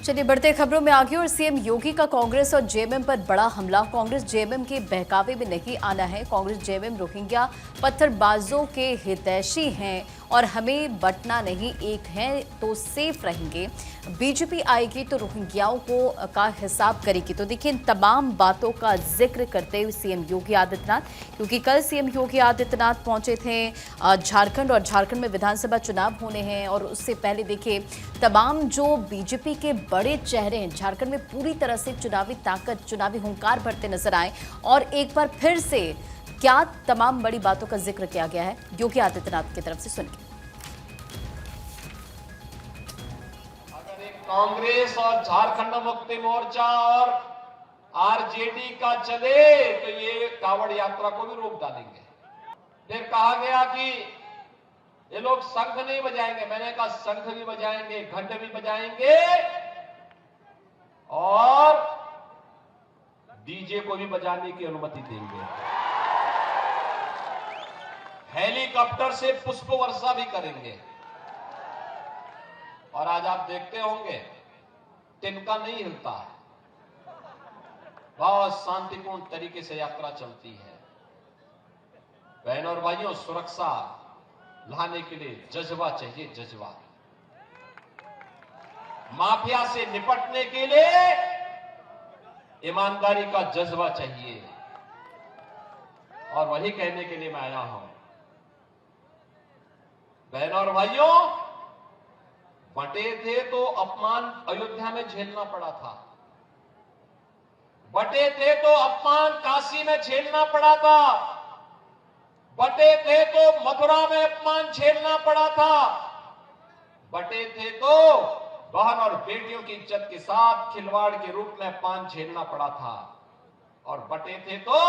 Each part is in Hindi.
चलिए बढ़ते खबरों में आगे। और सीएम योगी का कांग्रेस और जेएमएम पर बड़ा हमला। कांग्रेस जेएमएम के बहकावे में नहीं आना है। कांग्रेस जेएमएम रोहिंग्या पत्थरबाजों के हितैषी हैं और हमें बंटना नहीं, एक हैं तो सेफ रहेंगे। बीजेपी आएगी तो रोहिंग्याओं को का हिसाब करेगी। तो देखिए इन तमाम बातों का जिक्र करते हुए सीएम योगी आदित्यनाथ, क्योंकि कल सीएम योगी आदित्यनाथ पहुंचे थे झारखंड, और झारखंड में विधानसभा चुनाव होने हैं। और उससे पहले देखिए तमाम जो बीजेपी के बड़े चेहरे हैं झारखंड में पूरी तरह से चुनावी ताकत, चुनावी हुंकार भरते नजर आए। और एक बार फिर से क्या तमाम बड़ी बातों का जिक्र किया गया है योगी आदित्यनाथ की तरफ से, सुनिए। अगर एक कांग्रेस और झारखंड मुक्ति मोर्चा और आरजेडी का चले तो ये कांवड़ यात्रा को भी रोक डालेंगे। फिर कहा गया कि ये लोग शंख नहीं बजाएंगे, मैंने कहा शंख भी बजाएंगे, घंट भी बजाएंगे और डीजे को भी बजाने की अनुमति देंगे। हेलीकॉप्टर से पुष्प वर्षा भी करेंगे। और आज आप देखते होंगे तिनका नहीं हिलता है, बहुत शांतिपूर्ण तरीके से यात्रा चलती है। बहनों और भाइयों, सुरक्षा लाने के लिए जज्बा चाहिए, जज्बा। माफिया से निपटने के लिए ईमानदारी का जज्बा चाहिए। और वही कहने के लिए मैं आया हूं। बहनों और भाइयों, बटे थे तो अपमान अयोध्या में झेलना पड़ा था, बटे थे तो अपमान काशी में झेलना पड़ा था, बटे थे तो मथुरा में अपमान झेलना पड़ा था, बटे थे तो बहन और बेटियों की इज्जत के साथ खिलवाड़ के रूप में अपमान झेलना पड़ा था, और बटे थे तो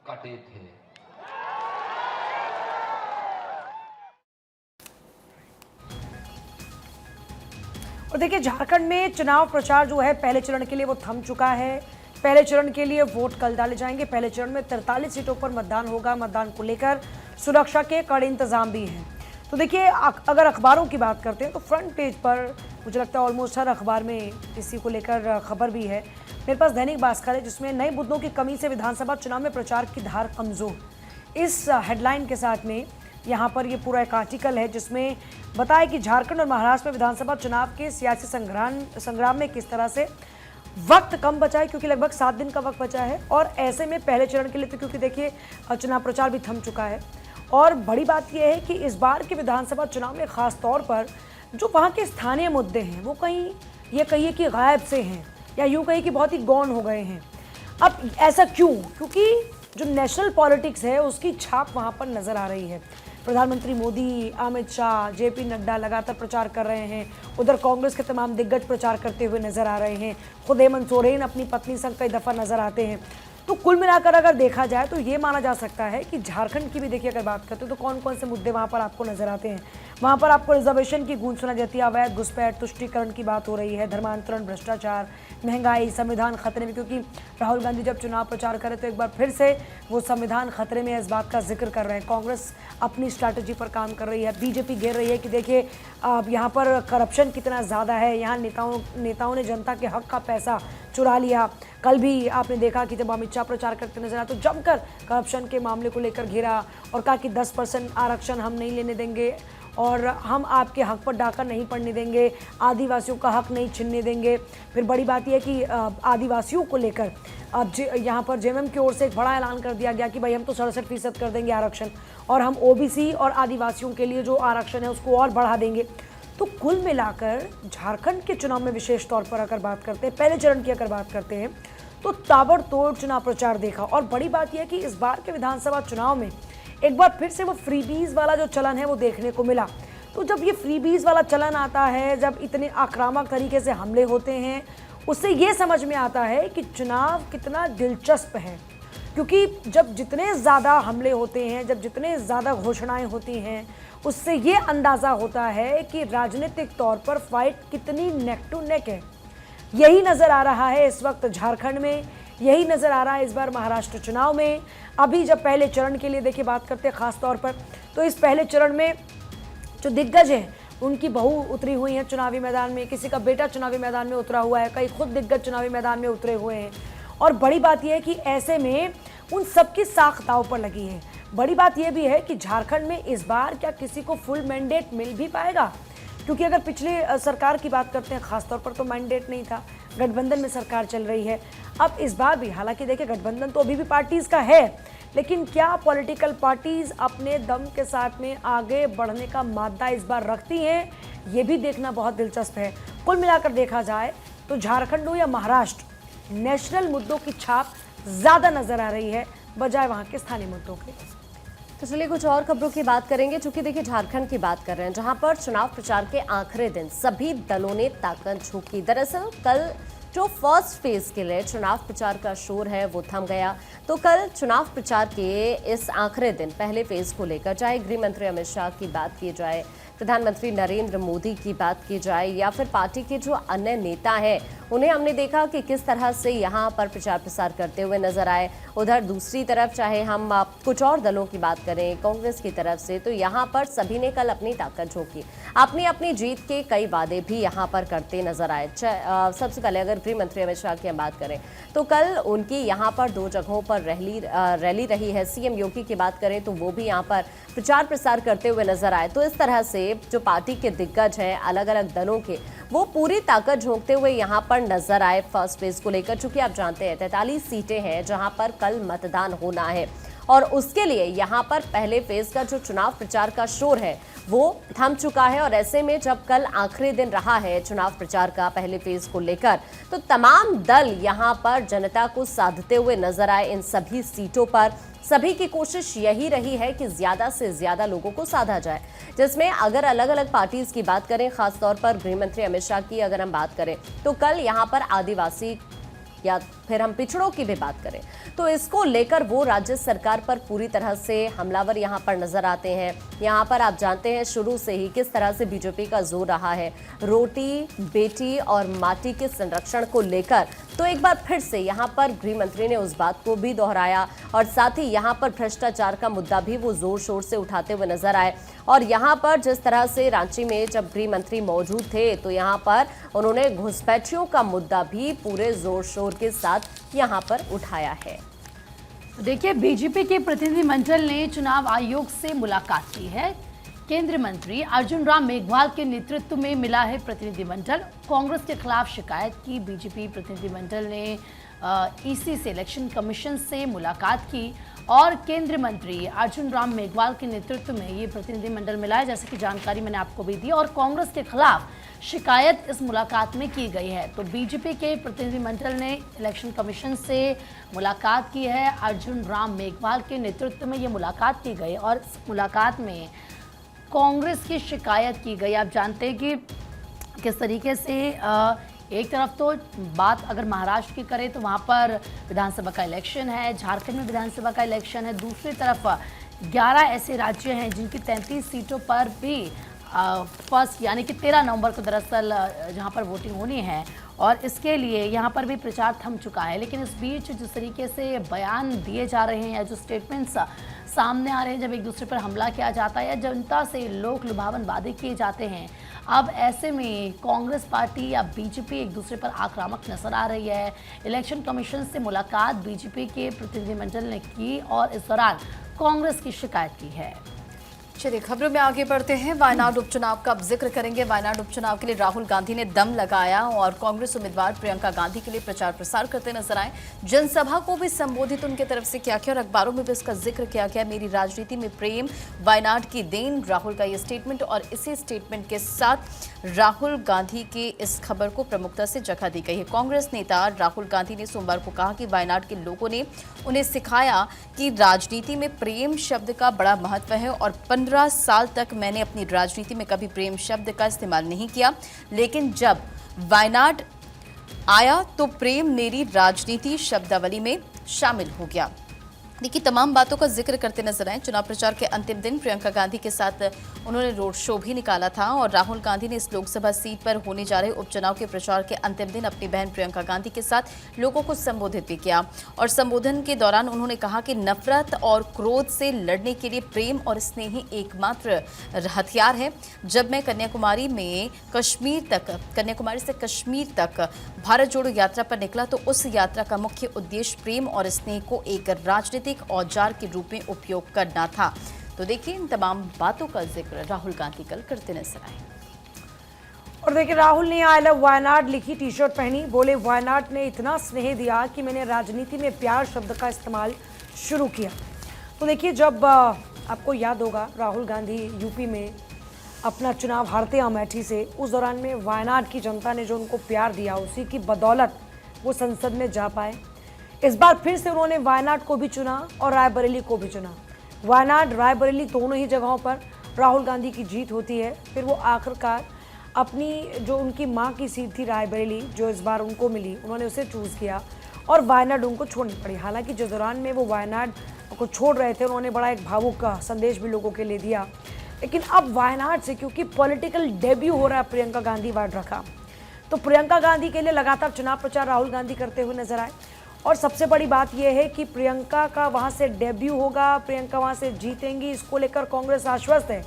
कटे थे। और देखिए झारखंड में चुनाव प्रचार जो है पहले चरण के लिए वो थम चुका है। पहले चरण के लिए वोट कल डाले जाएंगे। पहले चरण में 43 सीटों पर मतदान होगा। मतदान को लेकर सुरक्षा के कड़े इंतजाम भी हैं। तो देखिए अगर अखबारों की बात करते हैं तो फ्रंट पेज पर मुझे लगता है ऑलमोस्ट हर अखबार में इसी को लेकर खबर भी है। मेरे पास दैनिक भास्कर है जिसमें नए मुद्दों की कमी से विधानसभा चुनाव में प्रचार की धार कमजोर, इस हेडलाइन के साथ में यहाँ पर ये पूरा एक आर्टिकल है जिसमें बताया कि झारखंड और महाराष्ट्र में विधानसभा चुनाव के सियासी संग्राम में किस तरह से वक्त कम बचा है, क्योंकि लगभग 7 दिन का वक्त बचा है। और ऐसे में पहले चरण के लिए तो क्योंकि देखिए चुनाव प्रचार भी थम चुका है। और बड़ी बात यह है कि इस बार के विधानसभा चुनाव में खास तौर पर जो वहाँ के स्थानीय मुद्दे हैं वो कहीं ये कहिए कि गायब से हैं, या यूँ कहिए कि बहुत ही गौण हो गए हैं। अब ऐसा क्यों? क्योंकि जो नेशनल पॉलिटिक्स है उसकी छाप वहाँ पर नज़र आ रही है। प्रधानमंत्री मोदी, अमित शाह, जेपी नड्डा लगातार प्रचार कर रहे हैं। उधर कांग्रेस के तमाम दिग्गज प्रचार करते हुए नजर आ रहे हैं। खुद हेमंत सोरेन अपनी पत्नी संग कई दफ़ा नजर आते हैं। तो कुल मिलाकर अगर देखा जाए तो ये माना जा सकता है कि झारखंड की भी देखिए अगर बात करते हैं तो कौन कौन से मुद्दे वहाँ पर आपको नजर आते हैं। वहाँ पर आपको रिजर्वेशन की गूंज सुना जाती है, अवैध घुसपैठ, तुष्टीकरण की बात हो रही है, धर्मांतरण, भ्रष्टाचार, महंगाई, संविधान खतरे में, क्योंकि राहुल गांधी जब चुनाव प्रचार करे तो एक बार फिर से वो संविधान खतरे में इस बात का जिक्र कर रहे हैं। कांग्रेस अपनी स्ट्रैटेजी पर काम कर रही है, बीजेपी घेर रही है कि देखिए अब यहाँ पर करप्शन कितना ज़्यादा है, यहाँ नेताओं ने जनता के हक का पैसा चुरा लिया। कल भी आपने देखा कि जब अमित शाह प्रचार करते नजर आए तो जमकर करप्शन के मामले को लेकर घेरा और कहा कि 10% आरक्षण हम नहीं लेने देंगे और हम आपके हक पर डाका नहीं पड़ने देंगे, आदिवासियों का हक नहीं छीनने देंगे। फिर बड़ी बात यह है कि आदिवासियों को लेकर अब यहाँ पर जेएमएम की ओर से एक बड़ा ऐलान कर दिया गया कि भाई हम तो 67% कर देंगे आरक्षण, और हम ओबीसी और आदिवासियों के लिए जो आरक्षण है उसको और बढ़ा देंगे। तो कुल मिलाकर झारखंड के चुनाव में विशेष तौर पर अगर बात करते हैं, पहले चरण की अगर बात करते हैं तो ताबड़तोड़ चुनाव प्रचार देखा। और बड़ी बात यह है कि इस बार के विधानसभा चुनाव में एक बार फिर से वो फ्रीबीज वाला जो चलन है वो देखने को मिला। तो जब ये फ्रीबीज वाला चलन आता है, जब इतने आक्रामक तरीके से हमले होते हैं, उससे ये समझ में आता है कि चुनाव कितना दिलचस्प है। क्योंकि जब जितने ज़्यादा हमले होते हैं, जब जितने ज़्यादा घोषणाएं होती हैं, उससे ये अंदाज़ा होता है कि राजनीतिक तौर पर फाइट कितनी नेक टू नेक है। यही नज़र आ रहा है इस वक्त झारखंड में, यही नज़र आ रहा है इस बार महाराष्ट्र चुनाव में। अभी जब पहले चरण के लिए देखिए बात करते हैं ख़ास तौर पर, तो इस पहले चरण में जो दिग्गज हैं उनकी बहू उतरी हुई है चुनावी मैदान में, किसी का बेटा चुनावी मैदान में उतरा हुआ है, कई खुद दिग्गज चुनावी मैदान में उतरे हुए हैं। और बड़ी बात यह है कि ऐसे में उन सबकी साख दांव पर लगी है। बड़ी बात यह भी है कि झारखंड में इस बार क्या किसी को फुल मैंडेट मिल भी पाएगा, क्योंकि अगर पिछले सरकार की बात करते हैं खासतौर पर तो मैंडेट नहीं था, गठबंधन में सरकार चल रही है। अब इस बार भी, हालांकि देखिए गठबंधन तो अभी भी पार्टीज का है, लेकिन क्या पॉलिटिकल पार्टीज अपने दम के साथ में आगे बढ़ने का मादा इस बार रखती हैं, ये भी देखना बहुत दिलचस्प है। कुल मिलाकर देखा जाए तो झारखंड हो या महाराष्ट्र, नेशनल मुद्दों की छाप ज़्यादा नजर आ रही है बजाय वहाँ के स्थानीय मुद्दों के। तो चलिए कुछ और खबरों की बात करेंगे, चूंकि देखिए झारखंड की बात कर रहे हैं, जहां पर चुनाव प्रचार के आखिरी दिन सभी दलों ने ताकत झोंकी। दरअसल कल जो फर्स्ट फेज के लिए चुनाव प्रचार का शोर है वो थम गया। तो कल चुनाव प्रचार के इस आखिरी दिन पहले फेज को लेकर, चाहे गृह मंत्री अमित शाह की बात की जाए, प्रधानमंत्री नरेंद्र मोदी की बात की जाए, या फिर पार्टी के जो अन्य नेता हैं उन्हें हमने देखा कि किस तरह से यहाँ पर प्रचार प्रसार करते हुए नजर आए। उधर दूसरी तरफ चाहे हम कुछ और दलों की बात करें, कांग्रेस की तरफ से, तो यहाँ पर सभी ने कल अपनी ताकत झोंकी, अपनी अपनी जीत के कई वादे भी यहाँ पर करते नजर आए। सबसे पहले अगर गृह मंत्री अमित शाह की हम बात करें तो कल उनकी यहाँ पर 2 जगहों पर रैली रही है। सीएम योगी की बात करें तो वो भी यहाँ पर प्रचार प्रसार करते हुए नजर आए। तो इस तरह से जो पार्टी के दिग्गज हैं अलग अलग दलों के, वो पूरी ताकत झोंकते हुए यहाँ पर नजर आए फर्स्ट फेज को लेकर। चूंकि आप जानते हैं 43 सीटें हैं जहां पर कल मतदान होना है, और उसके लिए यहाँ पर पहले फेज का जो चुनाव प्रचार का शोर है वो थम चुका है। और ऐसे में जब कल आखिरी दिन रहा है चुनाव प्रचार का पहले फेज को लेकर, तो तमाम दल यहाँ पर जनता को साधते हुए नजर आए इन सभी सीटों पर। सभी की कोशिश यही रही है कि ज्यादा से ज्यादा लोगों को साधा जाए, जिसमें अगर अलग अलग पार्टीज की बात करें, खासतौर पर गृह मंत्री अमित शाह की अगर हम बात करें तो कल यहाँ पर आदिवासी या फिर हम पिछड़ों की भी बात करें तो इसको लेकर वो राज्य सरकार पर पूरी तरह से हमलावर यहाँ पर नजर आते हैं। यहाँ पर आप जानते हैं शुरू से ही किस तरह से बीजेपी का जोर रहा है रोटी, बेटी और माटी के संरक्षण को लेकर। तो एक बार फिर से यहाँ पर गृह मंत्री ने उस बात को भी दोहराया, और साथ ही यहाँ पर भ्रष्टाचार का मुद्दा भी वो जोर शोर से उठाते हुए नजर आए। और यहाँ पर जिस तरह से रांची में जब गृह मंत्री मौजूद थे तो यहाँ पर उन्होंने घुसपैठियों का मुद्दा भी पूरे जोर शोर के साथ यहाँ पर उठाया है। देखिए, बीजेपी के प्रतिनिधिमंडल ने चुनाव आयोग से मुलाकात की है। केंद्रीय मंत्री अर्जुन राम मेघवाल के नेतृत्व में मिला है प्रतिनिधिमंडल। कांग्रेस के खिलाफ शिकायत की बीजेपी प्रतिनिधिमंडल ने ईसी से, इलेक्शन कमीशन से मुलाकात की, और केंद्रीय मंत्री अर्जुन राम मेघवाल के नेतृत्व में ये प्रतिनिधिमंडल मिला है, जैसे कि जानकारी मैंने आपको भी दी। और कांग्रेस के खिलाफ शिकायत इस मुलाकात में की गई है। तो बीजेपी के प्रतिनिधिमंडल ने इलेक्शन कमीशन से मुलाकात की है। अर्जुन राम मेघवाल के नेतृत्व में ये मुलाकात की गई, और इस मुलाकात में कांग्रेस की शिकायत की गई। आप जानते हैं कि किस तरीके से एक तरफ तो बात अगर महाराष्ट्र की करें तो वहाँ पर विधानसभा का इलेक्शन है, झारखंड में विधानसभा का इलेक्शन है। दूसरी तरफ 11 ऐसे राज्य हैं जिनकी 33 सीटों पर भी फर्स्ट यानी कि 13 नवंबर को दरअसल जहाँ पर वोटिंग होनी है, और इसके लिए यहाँ पर भी प्रचार थम चुका है। लेकिन इस बीच जिस तरीके से बयान दिए जा रहे हैं या जो स्टेटमेंट्स सामने आ रहे हैं, जब एक दूसरे पर हमला किया जाता है या जनता से लोक लुभावन वादे किए जाते हैं, अब ऐसे में कांग्रेस पार्टी या बीजेपी एक दूसरे पर आक्रामक नजर आ रही है। इलेक्शन कमीशन से मुलाकात बीजेपी के प्रतिनिधिमंडल ने की और इस दौरान कांग्रेस की शिकायत की है। चलिए खबरों में आगे बढ़ते हैं। वायनाड उपचुनाव का अब जिक्र करेंगे। वायनाड उपचुनाव के लिए राहुल गांधी ने दम लगाया और कांग्रेस उम्मीदवार प्रियंका गांधी के लिए प्रचार प्रसार करते नजर आए। जनसभा को भी संबोधित उनके तरफ से किया गया और अखबारों में भी इसका जिक्र किया गया। मेरी राजनीति में प्रेम, वायनाड की देन, राहुल का ये स्टेटमेंट, और इसी स्टेटमेंट के साथ राहुल गांधी की इस खबर को प्रमुखता से जगह दी गई है। कांग्रेस नेता राहुल गांधी ने सोमवार को कहा कि वायनाड के लोगों ने उन्हें सिखाया कि राजनीति में प्रेम शब्द का बड़ा महत्व है, और 15 साल तक मैंने अपनी राजनीति में कभी प्रेम शब्द का इस्तेमाल नहीं किया, लेकिन जब वायनाड आया तो प्रेम मेरी राजनीति शब्दावली में शामिल हो गया। देखिए, तमाम बातों का जिक्र करते नजर आए। चुनाव प्रचार के अंतिम दिन प्रियंका गांधी के साथ उन्होंने रोड शो भी निकाला था और राहुल गांधी ने इस लोकसभा सीट पर होने जा रहे उपचुनाव के प्रचार के अंतिम दिन अपनी बहन प्रियंका गांधी के साथ लोगों को संबोधित भी किया। और संबोधन के दौरान उन्होंने कहा कि नफरत और क्रोध से लड़ने के लिए प्रेम और स्नेह ही एकमात्र हथियार है। जब मैं कन्याकुमारी से कश्मीर तक भारत जोड़ो यात्रा पर निकला तो उस यात्रा का मुख्य उद्देश्य प्रेम और स्नेह को एक राजनीतिक औजार के रूप में उपयोग करना था। तो देखिए, इन तमाम बातों का जिक्र राहुल गांधी कल करते नजर आए। और देखिए, राहुल ने आई लव वायनाड लिखी टी शर्ट पहनी, बोले वायनाड ने इतना स्नेह दिया कि मैंने राजनीति में प्यार शब्द का इस्तेमाल शुरू किया। तो देखिए, जब आपको याद होगा राहुल गांधी यूपी में अपना चुनाव हारते अमेठी से, उस दौरान में वायनाड की जनता ने जो उनको प्यार दिया, उसी की बदौलत वो संसद में जा पाए। इस बार फिर से उन्होंने वायनाड को भी चुना और रायबरेली को भी चुना। वायनाड रायबरेली दोनों ही जगहों पर राहुल गांधी की जीत होती है। फिर वो आखिरकार अपनी जो उनकी मां की सीट थी रायबरेली, जो इस बार उनको मिली, उन्होंने उसे चूज़ किया और वायनाड उनको छोड़नी पड़ी। हालांकि जिस दौरान में वो वायनाड को छोड़ रहे थे, उन्होंने बड़ा एक भावुक संदेश भी लोगों के लिए दिया। लेकिन अब वायनाड से क्योंकि पॉलिटिकल डेब्यू हो रहा है प्रियंका गांधी वाड्रा का, तो प्रियंका गांधी के लिए लगातार चुनाव प्रचार राहुल गांधी करते हुए नजर आए। और सबसे बड़ी बात यह है कि प्रियंका का वहां से डेब्यू होगा, प्रियंका वहां से जीतेंगी, इसको लेकर कांग्रेस आश्वस्त है।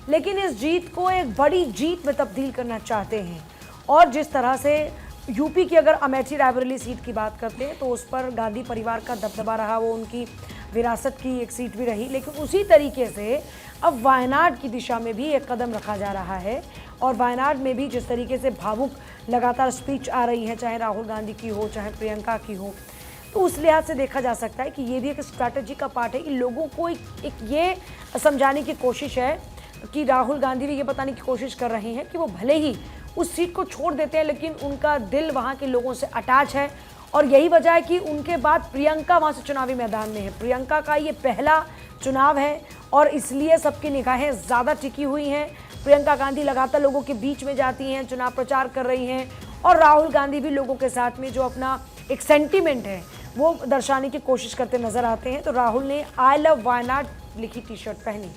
लेकिन इस जीत को एक बड़ी जीत में तब्दील करना चाहते हैं। और जिस तरह से यूपी की अगर अमेठी रायबरेली सीट की बात करते हैं तो उस पर गांधी परिवार का दबदबा रहा, वो उनकी विरासत की एक सीट भी रही। लेकिन उसी तरीके से अब वायनाड की दिशा में भी एक कदम रखा जा रहा है। और वायनाड में भी जिस तरीके से भावुक लगातार स्पीच आ रही है, चाहे राहुल गांधी की हो चाहे प्रियंका की हो, तो उस लिहाज से देखा जा सकता है कि ये भी एक स्ट्रैटेजी का पार्ट है कि लोगों को एक ये समझाने की कोशिश है कि राहुल गांधी भी ये बताने की कोशिश कर रहे हैं कि वो भले ही उस सीट को छोड़ देते हैं, लेकिन उनका दिल वहाँ के लोगों से अटैच है। और यही वजह है कि उनके बाद प्रियंका वहाँ से चुनावी मैदान में है। प्रियंका का ये पहला चुनाव है और इसलिए सबकी निगाहें ज़्यादा टिकी हुई हैं। प्रियंका गांधी लगातार लोगों के बीच में जाती हैं, चुनाव प्रचार कर रही हैं और राहुल गांधी भी लोगों के साथ में जो अपना एक सेंटीमेंट है वो दर्शाने की कोशिश करते नजर आते हैं। तो राहुल ने आई लव वायनाड लिखी टी शर्ट पहनी।